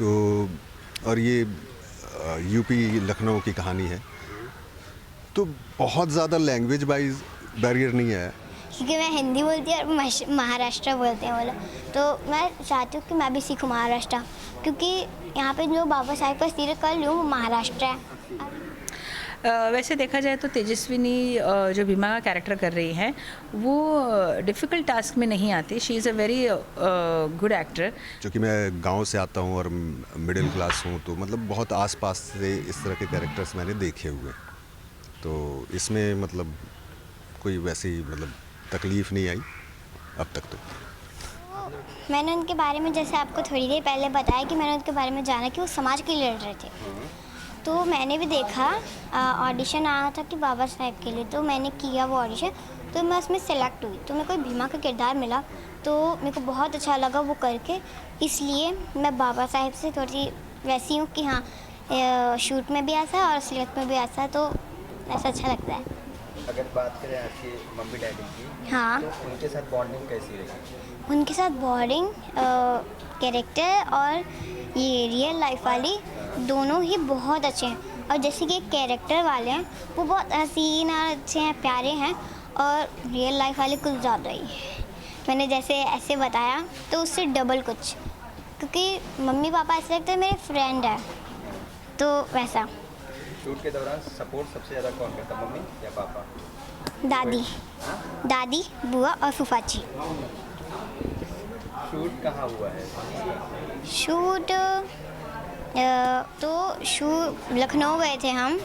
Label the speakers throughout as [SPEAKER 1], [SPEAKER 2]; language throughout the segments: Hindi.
[SPEAKER 1] तो और ये यूपी लखनऊ की कहानी है। तो बहुत ज़्यादा लैंग्वेज वाइज बैरियर नहीं है।
[SPEAKER 2] क्योंकि मैं हिंदी बोलती हूँ और महाराष्ट्र बोलते हैं वो लोग, तो मैं चाहती हूँ कि मैं भी सीखूँ महाराष्ट्र, क्योंकि यहाँ पे जो बाबा साहेब का सीरत कर लूँ वो महाराष्ट्र है।
[SPEAKER 3] वैसे देखा जाए तो तेजस्विनी जो भीमा का कैरेक्टर कर रही हैं वो डिफ़िकल्ट टास्क में नहीं आती। She is a very good actor.
[SPEAKER 1] क्योंकि मैं गांव से आता हूँ और मिडिल क्लास हूँ, तो मतलब बहुत आसपास से इस तरह के कैरेक्टर्स मैंने देखे हुए, तो इसमें मतलब कोई वैसी मतलब तकलीफ़ नहीं आई अब तक। तो
[SPEAKER 2] मैंने उनके बारे में, जैसे आपको थोड़ी देर पहले बताया कि मैंने उनके बारे में जाना कि वो समाज के लिए लड़ रहे थे, तो मैंने भी देखा ऑडिशन आया था कि बाबा साहेब के लिए, तो मैंने किया वो ऑडिशन, तो मैं उसमें सेलेक्ट हुई, तो मेरे को भीमा का किरदार मिला, तो मेरे को बहुत अच्छा लगा वो करके। इसलिए मैं बाबा साहेब से थोड़ी वैसी हूँ कि हाँ शूट में भी ऐसा और असलियत में भी ऐसा, तो ऐसा अच्छा लगता है।
[SPEAKER 4] अगर बात करें आपके मम्मी डैडी की,
[SPEAKER 2] हाँ,
[SPEAKER 4] तो उनके साथ बॉन्डिंग कैसी रही?
[SPEAKER 2] उनके साथ बॉन्डिंग, कैरेक्टर और ये रियल लाइफ वाली दोनों ही बहुत अच्छे हैं। और जैसे कि कैरेक्टर वाले हैं वो बहुत हसीन और अच्छे हैं, प्यारे हैं, और रियल लाइफ वाले कुछ ज़्यादा ही। मैंने जैसे ऐसे बताया तो उससे डबल कुछ, क्योंकि मम्मी पापा ऐसे लगते हैं मेरे फ्रेंड है, तो वैसा।
[SPEAKER 4] शूट के दौरान सपोर्ट सबसे ज़्यादा कौन करता, मम्मी या पापा?
[SPEAKER 2] दादी, दादी, बुआ और फूफाजी।
[SPEAKER 4] शूट कहाँ हुआ है?
[SPEAKER 2] शूट तो लखनऊ गए थे हम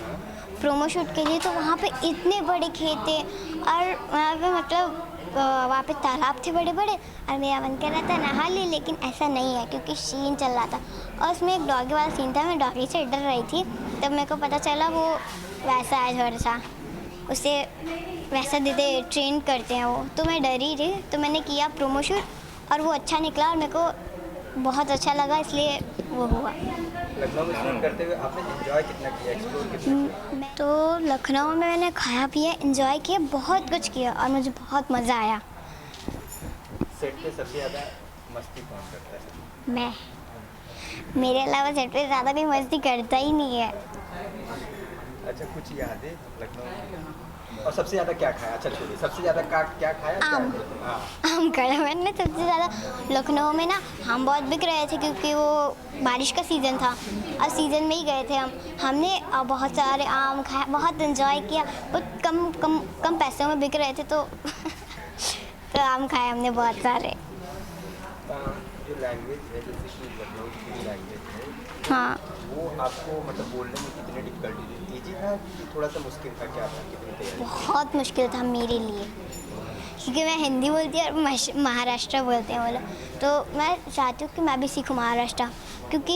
[SPEAKER 2] प्रोमो शूट के लिए, तो वहाँ पे इतने बड़े खेत थे और वहाँ पे मतलब वहाँ पे तालाब थे बड़े बड़े, और मेरा मन कर रहा था नहा ले, लेकिन ऐसा नहीं है क्योंकि शीन चल रहा था और उसमें एक डॉगी वाला सीन था। मैं डॉगी से डर रही थी, तब मेरे को पता चला वो वैसा है, थोड़ा सा उसे वैसा देते ट्रेन करते हैं वो, तो मैं डरी थी, तो मैंने किया प्रोमो शूट और वो अच्छा निकला और मेरे को बहुत अच्छा लगा, इसलिए वो हुआ।
[SPEAKER 4] लखनऊ में शूट करते हुए आपने एंजॉय कितना किया, एक्सप्लोर कितना किया?
[SPEAKER 2] मैं तो लखनऊ में मैंने खाया पिया, एंजॉय किया, बहुत कुछ किया और मुझे बहुत मज़ा आया।
[SPEAKER 4] सेट पे सबसे ज़्यादा मस्ती कौन करता है?
[SPEAKER 2] मैं, मेरे अलावा सेट पे ज़्यादा कोई मस्ती करता ही नहीं है।
[SPEAKER 4] अच्छा, कुछ याद है लखनऊ में? और सबसे ज़्यादा क्या खाया? अच्छा छोड़िए, सबसे ज़्यादा क्या खाया?
[SPEAKER 2] आम।
[SPEAKER 4] हाँ,
[SPEAKER 2] आम खाया मैंने सबसे ज़्यादा। लखनऊ में ना आम बहुत बिक रहे थे क्योंकि वो बारिश का सीज़न था और सीज़न में ही गए थे हमने बहुत सारे आम खाया, बहुत एंजॉय किया, बहुत कम पैसों में बिक रहे थे, तो तो आम खाए हमने बहुत सारे।
[SPEAKER 4] जो लैंग्वेज है, जैसे कि लखनऊ की लैंग्वेज है,
[SPEAKER 2] हाँ,
[SPEAKER 4] वो आपको मतलब बोलने में कितनी डिफिकल्टी थी? ईजी था कि थोड़ा सा मुश्किल था? क्या था, कितनी तैयारी?
[SPEAKER 2] बहुत मुश्किल था मेरे लिए, क्योंकि मैं हिंदी बोलती हूँ और महाराष्ट्र बोलते हैं वो लोग, तो मैं चाहती हूँ कि मैं भी सीखूँ महाराष्ट्र, क्योंकि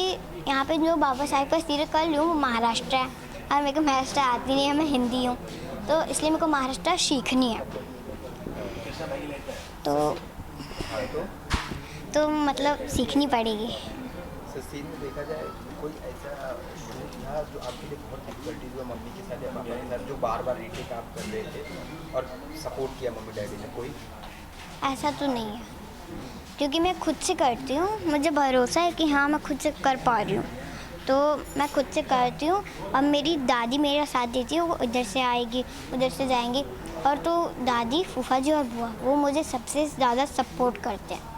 [SPEAKER 2] यहाँ पे जो बाबा साहेब का सीरत कर लूँ वो महाराष्ट्र है और मेरे को महाराष्ट्र आती नहीं है, मैं हिंदी हूँ, तो इसलिए मेरे को महाराष्ट्र सीखनी है। तो मतलब सीखनी पड़ेगी।
[SPEAKER 4] तो सीन में देखा जाए कोई ऐसा शूट था जो आपके लिए बहुत डिफिकल्टीज हुआ मम्मी के साथ या पापा के साथ, जो बार बार रीटेक आप कर रहे थे और सपोर्ट किया मम्मी डैडी ने? कोई
[SPEAKER 2] ऐसा तो नहीं है, क्योंकि मैं खुद से करती हूँ, मुझे भरोसा है कि हाँ मैं खुद से कर पा रही हूँ, तो मैं खुद से करती हूँ और मेरी दादी मेरा साथ देती है, वो इधर से आएगी उधर से जाएंगी, और तो दादी, फूफा जी और बुआ वो मुझे सबसे ज़्यादा सपोर्ट करते हैं।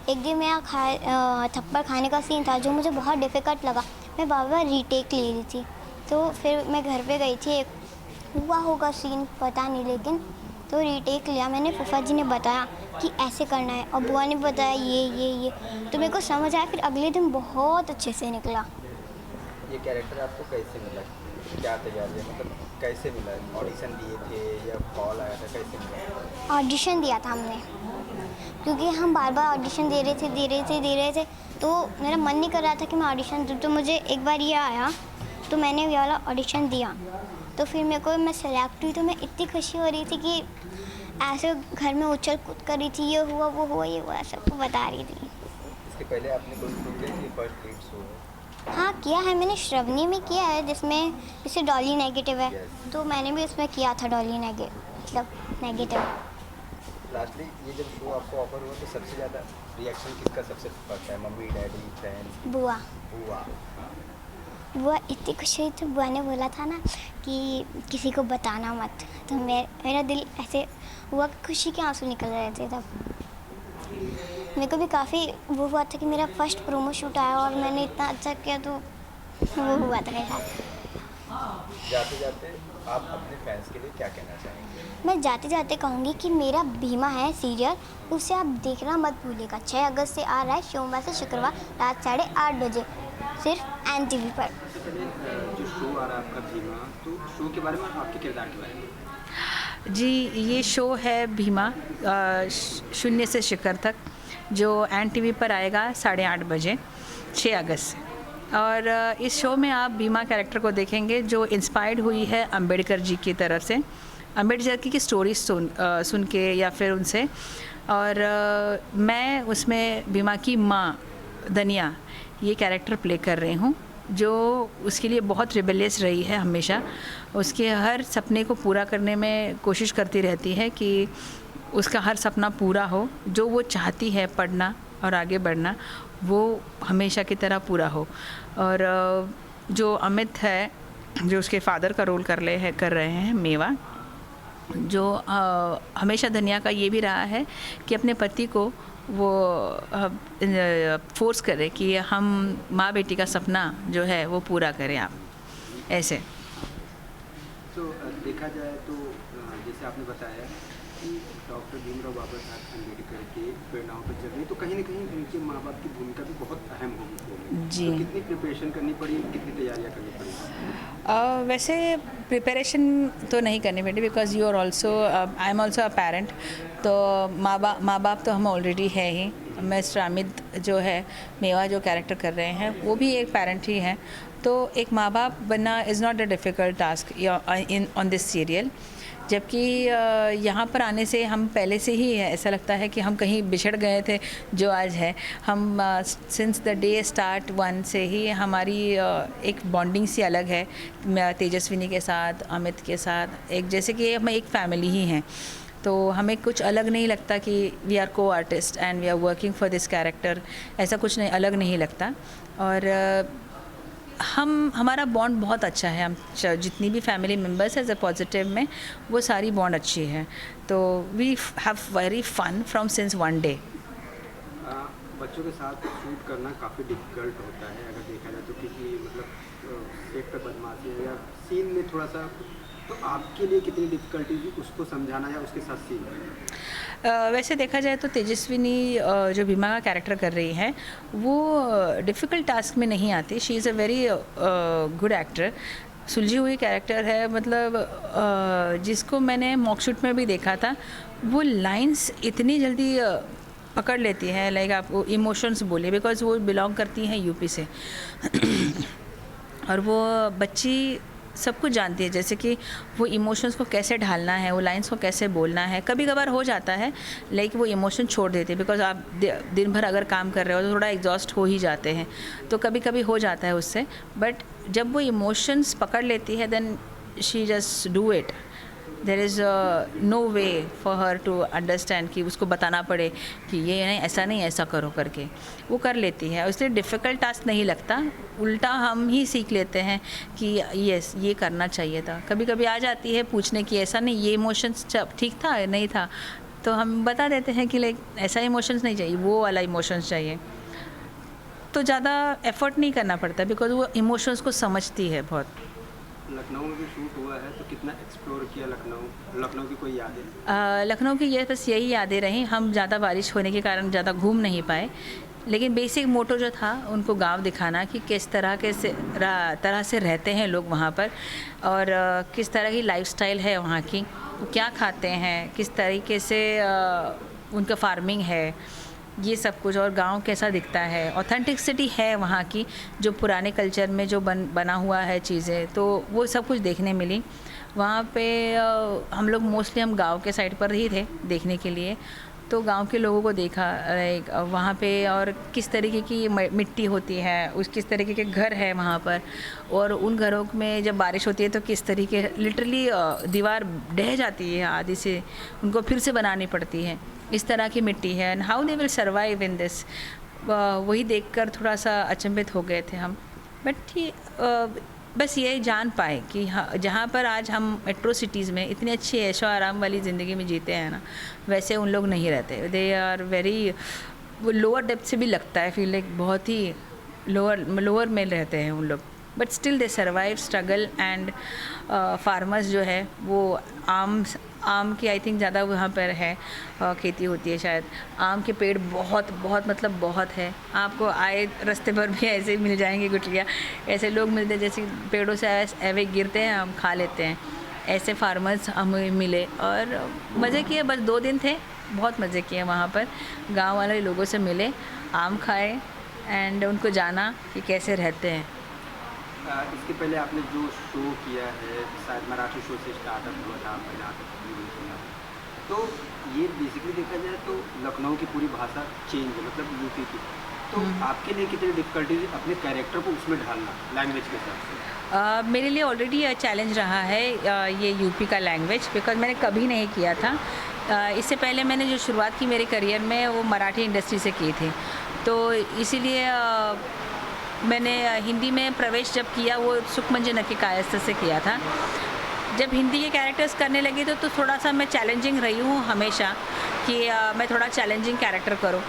[SPEAKER 2] एक दिन मेरा थप्पड़ खाने का सीन था जो मुझे बहुत डिफ़िकल्ट लगा, मैं बार बार रीटेक ले रही थी, तो फिर मैं घर पे गई थी, एक हुआ होगा सीन पता नहीं, लेकिन तो रीटेक लिया मैंने, फूफा जी ने बताया कि ऐसे करना है और बुआ ने बताया ये, तो मेरे को समझ आया, फिर अगले दिन बहुत अच्छे से निकला।
[SPEAKER 4] ये कैरेक्टर आपको कैसे मिला, क्या तैयारी है, मतलब कैसे मिला? ऑडिशन दिए थे या कॉल आया था, कैसे मिला?
[SPEAKER 2] ऑडिशन दिया था हमने, क्योंकि हम बार बार ऑडिशन दे रहे थे, तो मेरा मन नहीं कर रहा था कि मैं ऑडिशन दूँ, तो मुझे एक बार ये आया तो मैंने ये वाला ऑडिशन दिया, तो फिर मैं सेलेक्ट हुई, तो मैं इतनी खुशी हो रही थी कि ऐसे घर में उछल कूद कर रही थी, ये हुआ वो हुआ ये हुआ, सबको बता रही थी।
[SPEAKER 4] इसके पहले आपने कोई शो किया कि फर्स्ट लीड शो है?
[SPEAKER 2] हाँ किया है मैंने, श्रवणी में किया है, जिसमें जैसे डॉली नेगेटिव है, तो मैंने भी उसमें किया था डॉली नेगेटिव।
[SPEAKER 4] लास्टली ये जब शो आपको ऑफर हुआ तो सबसे ज़्यादा रिएक्शन किसका सबसे फर्स्ट है? Mummy, daddy, friends?
[SPEAKER 2] बुआ।
[SPEAKER 4] बुआ
[SPEAKER 2] बुआ इतनी खुश हुई तो बुआ ने बोला था ना कि किसी को बताना मत, तो मेरा दिल ऐसे हुआ कि खुशी के आंसू निकल रहे थे तब। मेरे को भी काफ़ी वो हुआ था कि मेरा फर्स्ट प्रोमो शूट आया और मैंने इतना अच्छा किया, तो वो हुआ था मेरे साथ।
[SPEAKER 4] जाते जाते आप अपने फैंस के लिए क्या कहना चाहेंगे?
[SPEAKER 2] मैं जाते जाते कहूँगी कि मेरा भीमा है सीरियल, उसे आप देखना मत भूलिएगा। 6 अगस्त से आ रहा है, सोमवार से शुक्रवार रात 8:30 बजे, सिर्फ NTV पर।
[SPEAKER 5] सबसे पहले जो शो आ रहा है आपका भीमा, तो शो के बारे में और आपके किरदार के बारे में।
[SPEAKER 3] जी, ये शो है भीमा, शून्य से शिखर तक, जो NTV पर आएगा 8:30 बजे 6 अगस्त से। और इस शो में आप भीमा कैरेक्टर को देखेंगे जो इंस्पायर्ड हुई है अंबेडकर जी की तरफ से, अंबेडकर जी की स्टोरी सुन के या फिर उनसे। और मैं उसमें भीमा की माँ दनिया ये कैरेक्टर प्ले कर रही हूँ, जो उसके लिए बहुत रिबेलियस रही है हमेशा। उसके हर सपने को पूरा करने में कोशिश करती रहती है कि उसका हर सपना पूरा हो, जो वो चाहती है पढ़ना और आगे बढ़ना, वो हमेशा की तरह पूरा हो। और जो अमित है, जो उसके फादर का रोल कर रहे हैं मेवा, जो हमेशा धनिया का ये भी रहा है कि अपने पति को वो फोर्स करे कि हम माँ बेटी का सपना जो है वो पूरा करें आप ऐसे।
[SPEAKER 5] तो देखा जाए तो जैसे आपने बताया कि डॉक्टर भीमराव बाबा साहब अम्बेडकर के प्रेरणाओं पर चल रही, तो कहीं ना कहीं उनके माँ बाप की भूमिका भी बहुत अहम होगी
[SPEAKER 3] जी।
[SPEAKER 5] तो कितनी प्रिपरेशन करनी पड़ी, कितनी तैयारियाँ करनी पड़ी?
[SPEAKER 3] वैसे प्रिपरेशन तो नहीं करनी पड़ी, because you are also, I am also a parent. तो माँ बाप तो हम ऑलरेडी है ही। मिस्टर अमित जो है, मेवा जो कैरेक्टर कर रहे हैं, वो भी एक पेरेंट ही हैं। तो एक माँ बाप बनना is not a difficult task in on this serial. जबकि यहाँ पर आने से हम पहले से ही ऐसा लगता है कि हम कहीं बिछड़ गए थे जो आज है। हम सिंस द डे स्टार्ट 1 से ही हमारी एक बॉन्डिंग सी अलग है तेजस्विनी के साथ, अमित के साथ, एक जैसे कि हम एक फैमिली ही हैं। तो हमें कुछ अलग नहीं लगता कि we are co artist and we are working for this character, ऐसा कुछ नहीं अलग नहीं लगता। और हमारा बॉन्ड बहुत अच्छा है। हम जितनी भी family members as a positive में, वो सारी बॉन्ड अच्छी है। तो we have very fun from since 1 day.
[SPEAKER 5] बच्चों के साथ शूट करना काफ़ी डिफ़िकल्ट होता है अगर देखा जाए तो, क्योंकि मतलब सेट पर बदमाशी है या सीन में थोड़ा सा, तो आपके लिए कितनी डिफ़िकल्टी थी उसको समझाना या उसके साथ सीन करना?
[SPEAKER 3] वैसे देखा जाए तो तेजस्विनी जो भीमा का कैरेक्टर कर रही है, वो डिफ़िकल्ट टास्क में नहीं आती। She is a very good actor, सुलझी हुई कैरेक्टर है। मतलब जिसको मैंने मॉकशूट में भी देखा था, वो लाइंस इतनी जल्दी पकड़ लेती है, लाइक आपको इमोशंस बोले, बिकॉज वो बिलोंग करती हैं यूपी से। और वो बच्ची सब कुछ जानती है, जैसे कि वो इमोशंस को कैसे ढालना है, वो लाइंस को कैसे बोलना है। कभी कभार हो जाता है लाइक वो इमोशन छोड़ देते हैं, बिकॉज आप दिन भर अगर काम कर रहे हो तो थोड़ा एग्जॉस्ट हो ही जाते हैं, तो कभी कभी हो जाता है उससे। बट जब वो इमोशंस पकड़ लेती है, then she just do it. There is no way for her to understand कि उसको बताना पड़े कि ये नहीं, ऐसा नहीं, ऐसा करो करके वो कर लेती है। इसलिए डिफ़िकल्ट टास्क नहीं लगता, उल्टा हम ही सीख लेते हैं कि यस ये करना चाहिए था। कभी कभी आ जाती है पूछने की, ऐसा नहीं, ये इमोशंस ठीक था नहीं था, तो हम बता देते हैं कि लाइक ऐसा इमोशंस नहीं चाहिए, वो वाला इमोशंस चाहिए। तो ज़्यादा एफर्ट नहीं करना पड़ता, बिकॉज वो इमोशंस को समझती है बहुत।
[SPEAKER 5] लखनऊ में भी शूट हुआ है, तो कितना एक्सप्लोर किया लखनऊ की कोई यादें?
[SPEAKER 3] लखनऊ की ये बस यही यादें रहीं। हम ज़्यादा बारिश होने के कारण ज़्यादा घूम नहीं पाए, लेकिन बेसिक मोटो जो था उनको गांव दिखाना कि किस तरह से रहते हैं लोग वहाँ पर, और किस तरह की लाइफस्टाइल है वहाँ की, क्या खाते हैं, किस तरीके से उनका फार्मिंग है, ये सब कुछ, और गांव कैसा दिखता है। ऑथेंटिसिटी है वहाँ की, जो पुराने कल्चर में जो बना हुआ है चीज़ें, तो वो सब कुछ देखने मिली वहाँ पे। हम लोग मोस्टली हम गांव के साइड पर ही थे देखने के लिए, तो गांव के लोगों को देखा लाइक वहाँ पे, और किस तरीके की मिट्टी होती है, किस तरीके के घर है वहाँ पर, और उन घरों में जब बारिश होती है तो किस तरीके लिटरली दीवार ढह जाती है आधी से, उनको फिर से बनानी पड़ती है। इस तरह की मिट्टी है, and how they will survive in this. वही देखकर थोड़ा सा अचंभित हो गए थे हम। बट ठीक, बस ये जान पाए कि हाँ, जहाँ पर आज हम मेट्रो सिटीज़ में इतनी अच्छी ऐशो आराम वाली ज़िंदगी में जीते हैं ना, वैसे उन लोग नहीं रहते। दे आर वेरी, वो लोअर डेप्थ से भी लगता है, फील लाइक बहुत ही लोअर में रहते हैं उन लोग। But still they survive struggle. And farmers जो है वो आम की आई थिंक ज़्यादा वहाँ पर है, खेती होती है शायद। आम के पेड़ बहुत बहुत मतलब बहुत है। आपको आए रास्ते पर भी ऐसे ही मिल जाएंगे गुठलियाँ, ऐसे लोग मिलते हैं जैसे पेड़ों से ऐसे गिरते हैं, हम खा लेते हैं। ऐसे फार्मर्स हमें मिले और मज़े किए। बस 2 दिन थे, बहुत मज़े किए वहाँ पर। गांव वाले लोगों से मिले, आम खाए एंड उनको जाना कि कैसे रहते हैं।
[SPEAKER 5] इसके पहले आपने जो शो किया है, शायद मराठी शो से स्टार्टअप हुआ था, पहले आपने तो ये बेसिकली देखा जाए तो लखनऊ की पूरी भाषा चेंज है, मतलब यूपी की। तो आपके लिए कितनी डिफ़िकल्टीज अपने कैरेक्टर को उसमें ढालना लैंग्वेज के हिसाब से?
[SPEAKER 3] मेरे लिए ऑलरेडी चैलेंज रहा है ये यूपी का लैंग्वेज, बिकॉज मैंने कभी नहीं किया था। इससे पहले मैंने जो शुरुआत की मेरे करियर में वो मराठी इंडस्ट्री से की थी, तो इसीलिए मैंने हिंदी में प्रवेश जब किया वो सुखमंजे नकी कायस्थ से किया था। जब हिंदी के कैरेक्टर्स करने लगी तो थोड़ा सा मैं चैलेंजिंग रही हूँ हमेशा कि मैं थोड़ा चैलेंजिंग कैरेक्टर करूँ।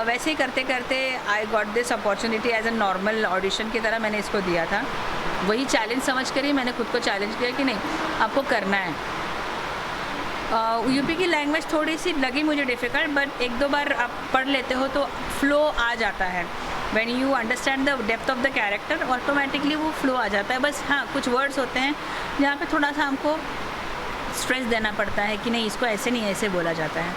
[SPEAKER 3] वैसे ही करते करते I got this opportunity as a normal audition की तरह मैंने इसको दिया था। वही चैलेंज समझ कर ही मैंने खुद को चैलेंज किया कि नहीं, आपको करना है। यूपी की लैंग्वेज थोड़ी सी लगी मुझे डिफ़िकल्ट, बट 1-2 बार आप पढ़ लेते हो तो फ्लो आ जाता है। When you understand the depth of the character, automatically वो फ्लो आ जाता है। बस हाँ, कुछ वर्ड्स होते हैं जहाँ पे थोड़ा सा हमको स्ट्रेस देना पड़ता है कि नहीं, इसको ऐसे नहीं ऐसे बोला जाता है।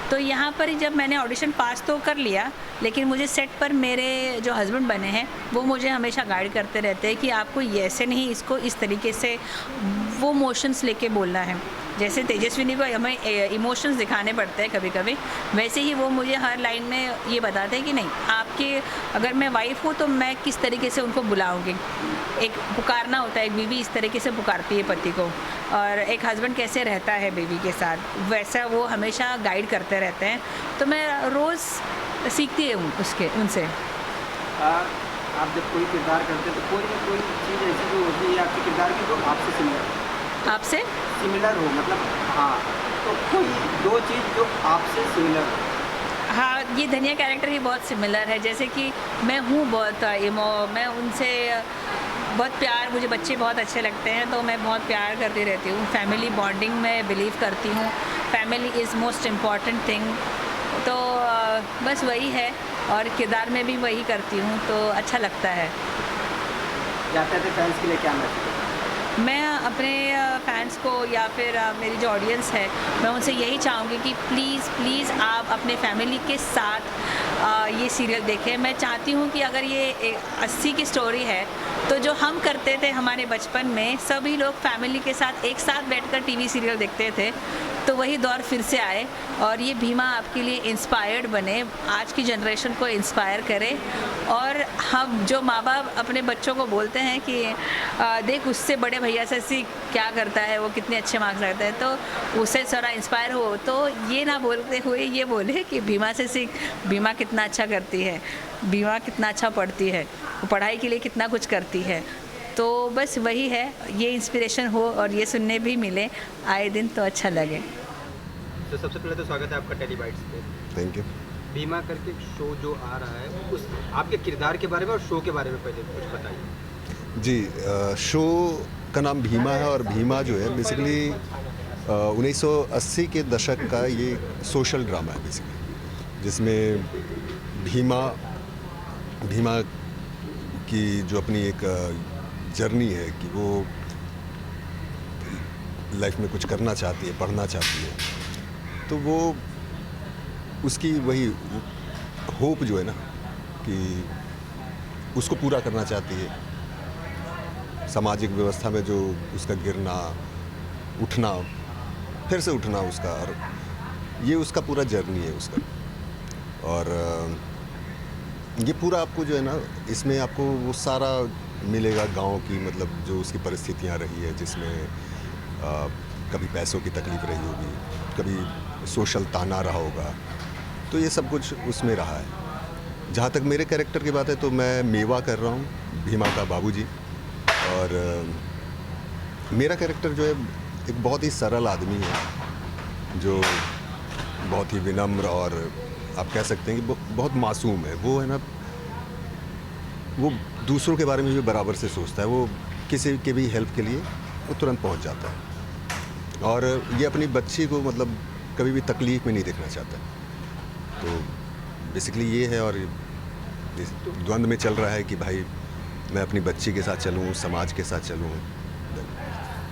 [SPEAKER 3] तो यहाँ पर ही जब मैंने ऑडिशन पास तो कर लिया, लेकिन मुझे सेट पर मेरे जो हस्बैंड बने हैं वो मुझे हमेशा गाइड करते रहते हैं कि आपको ये ऐसे नहीं, इसको इस तरीके से वो मोशंस लेके बोलना है। जैसे तेजस्विनी को हमें इमोशंस दिखाने पड़ते हैं कभी कभी, वैसे ही वो मुझे हर लाइन में ये बताते हैं कि नहीं, आपके अगर मैं वाइफ हूँ तो मैं किस तरीके से उनको बुलाऊँगी। एक पुकारना होता है, एक बीवी इस तरीके से पुकारती है पति को, और एक हस्बैंड कैसे रहता है बीवी के साथ, वैसा वो हमेशा गाइड करते रहते हैं। तो मैं रोज़ सीखती हूँ उनसे।
[SPEAKER 5] आप जब कोई किरदार करते हैं तो कोई ना कोई चीज़ ऐसी जो होती है आपके किरदार की जो आपसे सिमिलर हो, मतलब हाँ, तो कोई 2 चीज़ जो आपसे सिमिलर हो।
[SPEAKER 3] हाँ, ये धनिया कैरेक्टर ही बहुत सिमिलर है। जैसे कि मैं हूँ बहुत मैं उनसे बहुत प्यार, मुझे बच्चे बहुत अच्छे लगते हैं तो मैं बहुत प्यार करती रहती हूँ। फैमिली बॉन्डिंग में बिलीव करती हूँ, family is most important thing. तो बस वही है, और किरदार में भी वही करती हूँ, तो अच्छा लगता है।
[SPEAKER 5] जाते थे फैंस के लिए क्या मैसेज?
[SPEAKER 3] मैं अपने फैंस को या फिर मेरी जो ऑडियंस है, मैं उनसे यही चाहूँगी कि प्लीज़ आप अपने फैमिली के साथ ये सीरियल देखें। मैं चाहती हूँ कि अगर ये 80 की स्टोरी है तो जो हम करते थे हमारे बचपन में, सभी लोग फैमिली के साथ एक साथ बैठकर टीवी सीरियल देखते थे, तो वही दौर फिर से आए और ये भीमा आपके लिए इंस्पायर्ड बने, आज की जनरेशन को इंस्पायर करे। और हम जो माँ बाप अपने बच्चों को बोलते हैं कि देख उससे बड़े भैया से सीख क्या करता है, वो कितने अच्छे मार्क्स लाता है, तो उससे थोड़ा इंस्पायर हो। तो ये ना बोलते हुए ये बोले कि भीमा से सीख, भीमा कितना अच्छा करती है, भीमा कितना अच्छा पढ़ती है, वो पढ़ाई के लिए कितना कुछ करती है। तो बस वही है, ये इंस्पिरेशन हो और ये सुनने भी मिले आए दिन तो अच्छा लगे।
[SPEAKER 5] तो सबसे पहले तो स्वागत है आपका टेलीबाइट्स पे।
[SPEAKER 1] Thank you.
[SPEAKER 5] भीमा करके शो जो आ रहा है, उस आपके किरदार के बारे में और शो के बारे में पहले कुछ बताइए।
[SPEAKER 1] जी, शो का नाम भीमा है और भीमा जो है बेसिकली 1980 के दशक का ये सोशल ड्रामा है बेसिकली, जिसमें भीमा की जो अपनी एक जर्नी है कि वो लाइफ में कुछ करना चाहती है, पढ़ना चाहती है, तो वो उसकी वही होप जो है ना कि उसको पूरा करना चाहती है। सामाजिक व्यवस्था में जो उसका गिरना, उठना, फिर से उठना उसका, और ये उसका पूरा जर्नी है उसका। और ये पूरा आपको जो है ना, इसमें आपको वो सारा मिलेगा गांव की, मतलब जो उसकी परिस्थितियां रही है, जिसमें कभी पैसों की तकलीफ रही होगी, कभी सोशल ताना रहा होगा, तो ये सब कुछ उसमें रहा है। जहाँ तक मेरे कैरेक्टर की बात है तो मैं मेवा कर रहा हूँ, भीमा का बाबूजी। और मेरा कैरेक्टर जो है एक बहुत ही सरल आदमी है, जो बहुत ही विनम्र और आप कह सकते हैं कि बहुत मासूम है। वो है ना, वो दूसरों के बारे में भी बराबर से सोचता है। वो किसी के भी हेल्प के लिए वो तुरंत पहुंच जाता है, और ये अपनी बच्ची को मतलब कभी भी तकलीफ़ में नहीं देखना चाहता है। तो बेसिकली ये है, और इस द्वंद्व में चल रहा है कि भाई मैं अपनी बच्ची के साथ चलूँ, समाज के साथ चलूँ।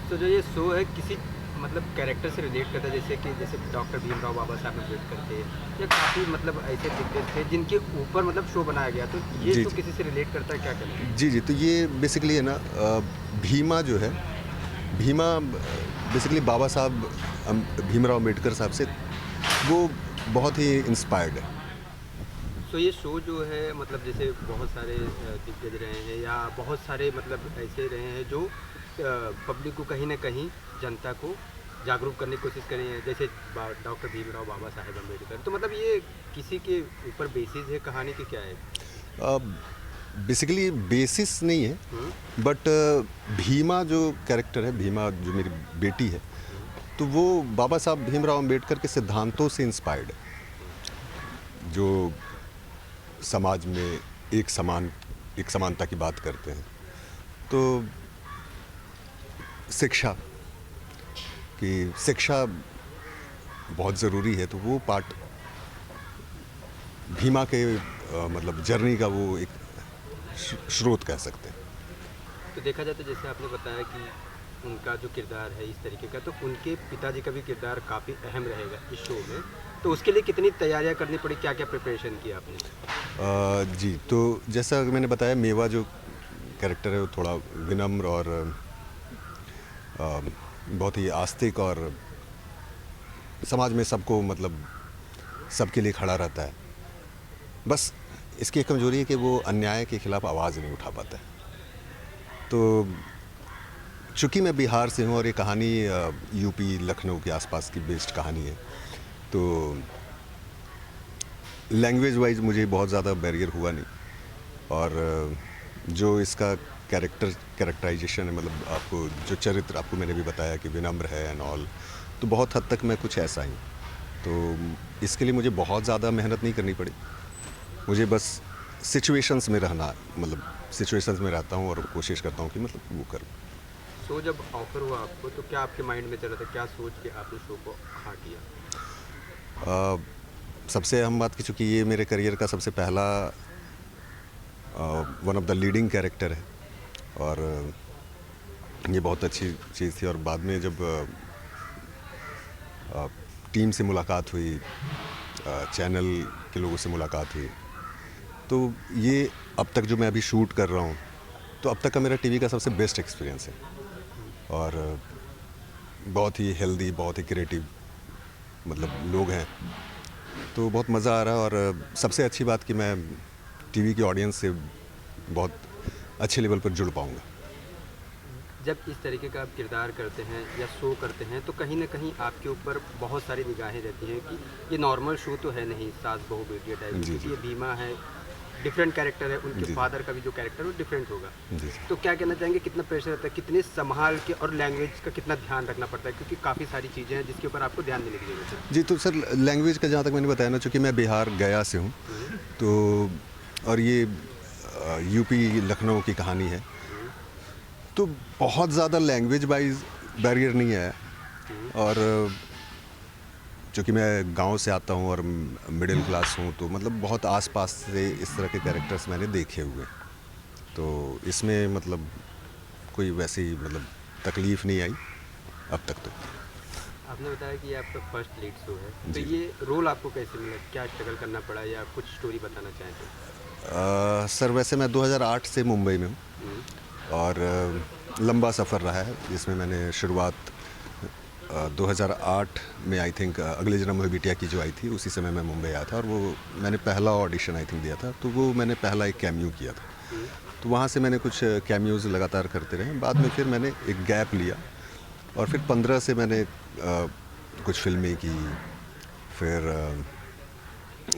[SPEAKER 5] तो जो ये शो है किसी मतलब कैरेक्टर से रिलेट करता है, जैसे डॉक्टर भीमराव बाबा साहब रिलेट करते हैं, या काफ़ी मतलब ऐसे दिग्गज थे जिनके ऊपर मतलब शो बनाया गया, तो ये
[SPEAKER 1] जी,
[SPEAKER 5] शो
[SPEAKER 1] जी।
[SPEAKER 5] किसी से रिलेट करता है, क्या करें?
[SPEAKER 1] जी, जी। तो ये बेसिकली है ना, भीमा जो है, भीमा बेसिकली बाबा साहब भीमराव अम्बेडकर साहब से वो बहुत ही इंस्पायर्ड है।
[SPEAKER 5] तो ये शो जो है मतलब जैसे बहुत सारे दिग्गज रहे हैं या बहुत सारे मतलब ऐसे रहे हैं जो पब्लिक को कहीं ना कहीं जनता को जागरूक करने की कोशिश करी है, जैसे डॉक्टर भीमराव बाबा साहेब अम्बेडकर। तो मतलब ये किसी के ऊपर बेसिस है कहानी की, क्या है?
[SPEAKER 1] बेसिकली बेसिस नहीं है, बट भीमा जो कैरेक्टर है, भीमा जो मेरी बेटी है, तो वो बाबा साहब भीमराव अम्बेडकर के सिद्धांतों से इंस्पायर्ड है, जो समाज में एक समानता की बात करते हैं। तो शिक्षा बहुत ज़रूरी है, तो वो पार्ट भीमा के मतलब जर्नी का वो एक स्रोत कह सकते हैं।
[SPEAKER 5] तो देखा जाए तो जैसे आपने बताया कि उनका जो किरदार है इस तरीके का, तो उनके पिताजी का भी किरदार काफ़ी अहम रहेगा इस शो में। तो उसके लिए कितनी तैयारियां करनी पड़ी, क्या क्या प्रिपरेशन की आपने?
[SPEAKER 1] जी, तो जैसा मैंने बताया, मेवा जो कैरेक्टर है वो थोड़ा विनम्र और बहुत ही आस्तिक और समाज में सबको मतलब सबके लिए खड़ा रहता है। बस इसकी एक कमज़ोरी है कि वो अन्याय के खिलाफ़ आवाज़ नहीं उठा पाता है। तो चूँकि मैं बिहार से हूँ और ये कहानी यूपी लखनऊ के आसपास की बेस्ड कहानी है, तो लैंग्वेज वाइज मुझे बहुत ज़्यादा बैरियर हुआ नहीं। और जो इसका कैरेक्टराइजेशन है, मतलब आपको जो चरित्र आपको मैंने भी बताया कि विनम्र है एंड ऑल, तो बहुत हद तक मैं कुछ ऐसा ही। तो इसके लिए मुझे बहुत ज़्यादा मेहनत नहीं करनी पड़ी। मुझे बस सिचुएशंस में रहना, मतलब सिचुएशंस में रहता हूँ और कोशिश करता हूँ कि मतलब वो करूँ।
[SPEAKER 5] शो जब ऑफर हुआ आपको तो क्या आपके माइंड में चल रहा था, क्या सोच के आपने शो को हाँ किया?
[SPEAKER 1] सबसे अहम बात कि चूँकि ये मेरे करियर का सबसे पहला one of the leading character है, और ये बहुत अच्छी चीज़ थी। और बाद में जब टीम से मुलाकात हुई, चैनल के लोगों से मुलाकात हुई, तो ये अब तक जो मैं अभी शूट कर रहा हूँ, तो अब तक का मेरा टीवी का सबसे बेस्ट एक्सपीरियंस है। और बहुत ही हेल्दी, बहुत ही क्रिएटिव मतलब लोग हैं, तो बहुत मज़ा आ रहा है। और सबसे अच्छी बात कि मैं टीवी की ऑडियंस से बहुत अच्छे लेवल पर जुड़ पाऊँगा।
[SPEAKER 5] जब इस तरीके का आप किरदार करते हैं या शो करते हैं तो कहीं ना कहीं आपके ऊपर बहुत सारी निगाहें रहती हैं कि ये नॉर्मल शो तो है नहीं, सास बहू बेटिया टाइप,
[SPEAKER 1] जी,
[SPEAKER 5] क्योंकि
[SPEAKER 1] जी।
[SPEAKER 5] ये भीमा है, डिफरेंट कैरेक्टर है, उनके
[SPEAKER 1] जी।
[SPEAKER 5] फादर का भी जो कैरेक्टर है वो डिफरेंट होगा।
[SPEAKER 1] जी।
[SPEAKER 5] तो क्या कहना चाहेंगे, कितना प्रेशर रहता है, कितने संभाल के, और लैंग्वेज का कितना ध्यान रखना पड़ता है, क्योंकि काफ़ी सारी चीज़ें हैं जिसके ऊपर आपको ध्यान देने की जरूरत है?
[SPEAKER 1] जी, तो सर लैंग्वेज का जहाँ तक मैंने बताया ना, चूँकि मैं बिहार गया से हूँ, तो और ये यूपी लखनऊ की कहानी है, तो बहुत ज़्यादा लैंग्वेज वाइज बैरियर नहीं है। और चूँकि मैं गांव से आता हूँ और मिडिल क्लास हूँ, तो मतलब बहुत आसपास से इस तरह के कैरेक्टर्स मैंने देखे हुए हैं, तो इसमें मतलब कोई वैसी मतलब तकलीफ़ नहीं आई अब तक तो।
[SPEAKER 5] आपने बताया कि ये आपका फर्स्ट लीड शो है, तो
[SPEAKER 1] जी।
[SPEAKER 5] ये रोल आपको कैसे मिला, क्या स्ट्रगल करना पड़ा, या कुछ स्टोरी बताना चाहें तो?
[SPEAKER 1] सर वैसे मैं 2008 से मुंबई में हूँ, और लंबा सफ़र रहा है, जिसमें मैंने शुरुआत 2008 में आई थिंक अगले जन्म में बिटिया की जो आई थी, उसी समय मैं मुंबई आया था, और वो मैंने पहला ऑडिशन आई थिंक दिया था, तो वो मैंने पहला एक कैमियो किया था। तो वहाँ से मैंने कुछ कैमियोज़ लगातार करते रहे। बाद में फिर मैंने एक गैप लिया, और फिर 15 से मैंने कुछ फिल्में की, फिर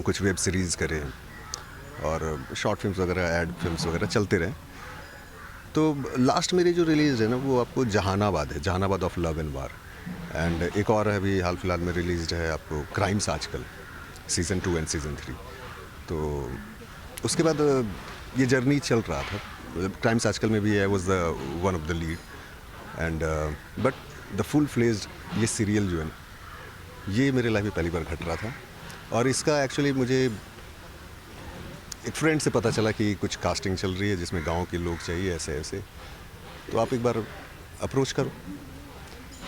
[SPEAKER 1] कुछ वेब सीरीज़ करे, और शॉर्ट फिल्म्स वगैरह, एड फिल्म्स वगैरह चलते रहे। तो लास्ट मेरी जो रिलीज़ है ना वो आपको जहानाबाद है, Jahanabad of love and war. And एक और है अभी हाल फिलहाल में रिलीज़ है आपको क्राइम्स आजकल, सीज़न 2 एंड सीज़न 3। तो उसके बाद ये जर्नी चल रहा था। क्राइम्स आजकल में भी I was the one of the lead and but the full fledged ये सीरियल जो है ना ये मेरे लाइफ में पहली बार घट रहा था। और इसका एक्चुअली मुझे एक फ्रेंड से पता चला कि कुछ कास्टिंग चल रही है जिसमें गांव के लोग चाहिए ऐसे ऐसे, तो आप एक बार अप्रोच करो।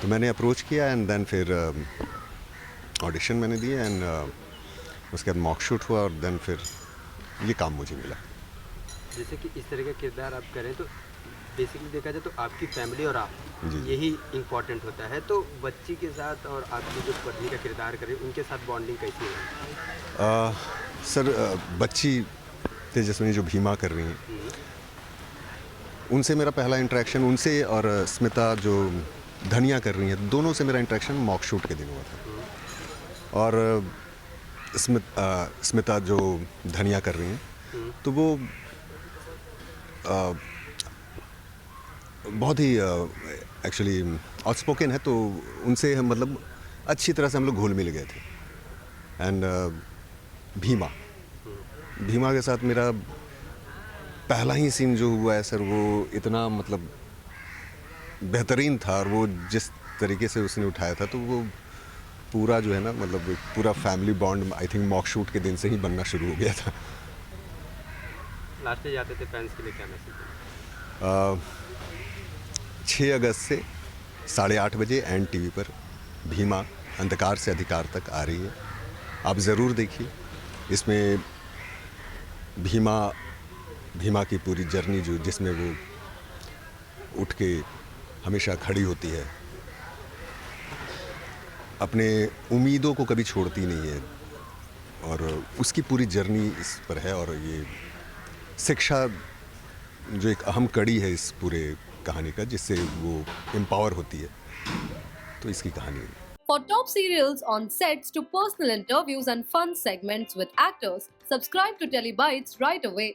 [SPEAKER 1] तो मैंने अप्रोच किया एंड देन फिर ऑडिशन मैंने दिया एंड उसके बाद मॉक शूट हुआ और देन फिर ये काम मुझे मिला।
[SPEAKER 5] जैसे कि इस तरह का किरदार आप करें तो बेसिकली देखा जाए तो आपकी फैमिली और आप,
[SPEAKER 1] जी।
[SPEAKER 5] यही इम्पोर्टेंट होता है। तो बच्ची के साथ और आपकी जो पत्नी का किरदार करें उनके साथ बॉन्डिंग कैसी है?
[SPEAKER 1] सर बच्ची तेजस्विनी जो भीमा कर रही हैं उनसे मेरा पहला इंटरेक्शन उनसे और स्मिता जो धनिया कर रही हैं दोनों से मेरा इंटरेक्शन मॉक शूट के दिन हुआ था। और स्मिता जो धनिया कर रही हैं तो वो बहुत ही एक्चुअली आउटस्पोकन है, तो उनसे हम मतलब अच्छी तरह से हम लोग घुल मिल गए थे। एंड भीमा के साथ मेरा पहला ही सीन जो हुआ है सर वो इतना मतलब बेहतरीन था और वो जिस तरीके से उसने उठाया था तो वो पूरा जो है ना मतलब पूरा family bond I think mock shoot के दिन से ही बनना शुरू हो गया था।
[SPEAKER 5] लास्ट में जाते थे फैंस के लिए क्या मैसेज?
[SPEAKER 1] 6 अगस्त से 8:30 बजे एन टीवी पर भीमा अंधकार से अधिकार तक आ रही है, आप ज़रूर देखिए। इसमें भीमा की पूरी जर्नी जो जिसमें वो उठ के हमेशा खड़ी होती है, अपने उम्मीदों को कभी छोड़ती नहीं है और उसकी पूरी जर्नी इस पर है। और ये शिक्षा जो एक अहम कड़ी है इस पूरे कहानी का जिससे वो एम्पावर होती है, तो इसकी कहानी है।
[SPEAKER 6] For top serials on sets to personal interviews and fun segments with actors, subscribe to Telebytes right away.